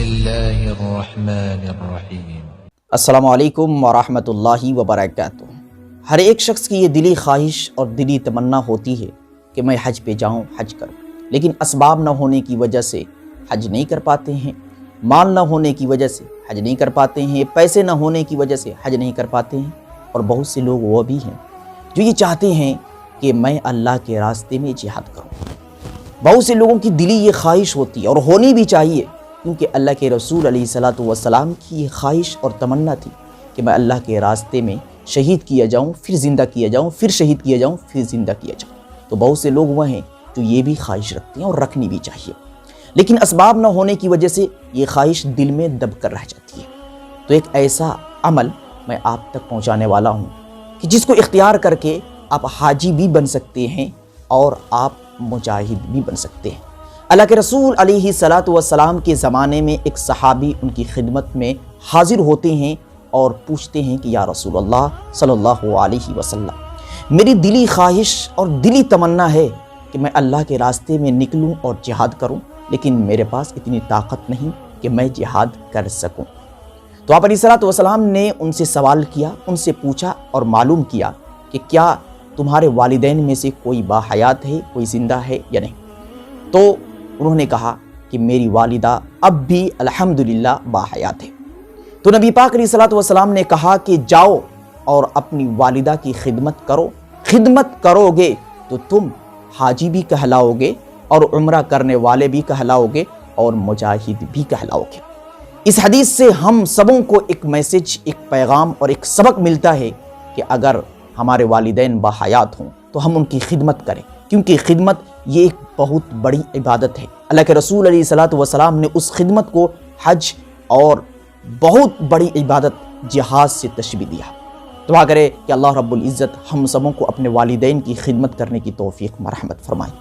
الله الرحمن الرحیم۔ السلام علیکم ورحمۃ اللہ وبرکاتہ۔ ہر ایک شخص کی یہ دلی خواہش اور دلی تمنا ہوتی ہے کہ میں حج پہ جاؤں، حج کروں، لیکن اسباب نہ ہونے کی وجہ سے حج نہیں کر پاتے ہیں، مال نہ ہونے کی وجہ سے حج نہیں کر پاتے ہیں، پیسے نہ ہونے کی وجہ سے حج نہیں کر پاتے ہیں۔ اور بہت سے لوگ وہ بھی ہیں جو یہ چاہتے ہیں کہ میں اللہ کے راستے میں جہاد کروں۔ بہت سے لوگوں کی دلی یہ خواہش ہوتی ہے اور ہونی بھی چاہیے، کیونکہ اللہ کے رسول علیہ الصلوۃ والسلام کی یہ خواہش اور تمنا تھی کہ میں اللہ کے راستے میں شہید کیا جاؤں، پھر زندہ کیا جاؤں، پھر شہید کیا جاؤں، پھر زندہ کیا جاؤں۔ تو بہت سے لوگ وہ ہیں جو یہ بھی خواہش رکھتے ہیں اور رکھنی بھی چاہیے، لیکن اسباب نہ ہونے کی وجہ سے یہ خواہش دل میں دب کر رہ جاتی ہے۔ تو ایک ایسا عمل میں آپ تک پہنچانے والا ہوں کہ جس کو اختیار کر کے آپ حاجی بھی بن سکتے ہیں اور آپ مجاہد بھی بن سکتے ہیں۔ اللہ کے رسول علیہ الصلوۃ والسلام کے زمانے میں ایک صحابی ان کی خدمت میں حاضر ہوتے ہیں اور پوچھتے ہیں کہ یا رسول اللہ صلی اللہ علیہ وسلم، میری دلی خواہش اور دلی تمنا ہے کہ میں اللہ کے راستے میں نکلوں اور جہاد کروں، لیکن میرے پاس اتنی طاقت نہیں کہ میں جہاد کر سکوں۔ تو آپ علیہ الصلوۃ والسلام نے ان سے سوال کیا، ان سے پوچھا اور معلوم کیا کہ کیا تمہارے والدین میں سے کوئی باحیات ہے، کوئی زندہ ہے یا نہیں؟ تو انہوں نے کہا کہ میری والدہ اب بھی الحمدللہ باحیات ہے۔ تو نبی پاک علیہ الصلوۃ والسلام نے کہا کہ جاؤ اور اپنی والدہ کی خدمت کرو، خدمت کرو گے تو تم حاجی بھی کہلاؤ گے اور عمرہ کرنے والے بھی کہلاؤ گے اور مجاہد بھی کہلاؤ گے۔ اس حدیث سے ہم سبوں کو ایک میسج، ایک پیغام اور ایک سبق ملتا ہے کہ اگر ہمارے والدین باحیات ہوں تو ہم ان کی خدمت کریں، کیونکہ خدمت یہ ایک بہت بڑی عبادت ہے۔ اللہ کے رسول علیہ الصلوۃ والسلام نے اس خدمت کو حج اور بہت بڑی عبادت جہاد سے تشبیہ دیا۔ دعا کرے کہ اللہ رب العزت ہم سبوں کو اپنے والدین کی خدمت کرنے کی توفیق مرحمت فرمائے۔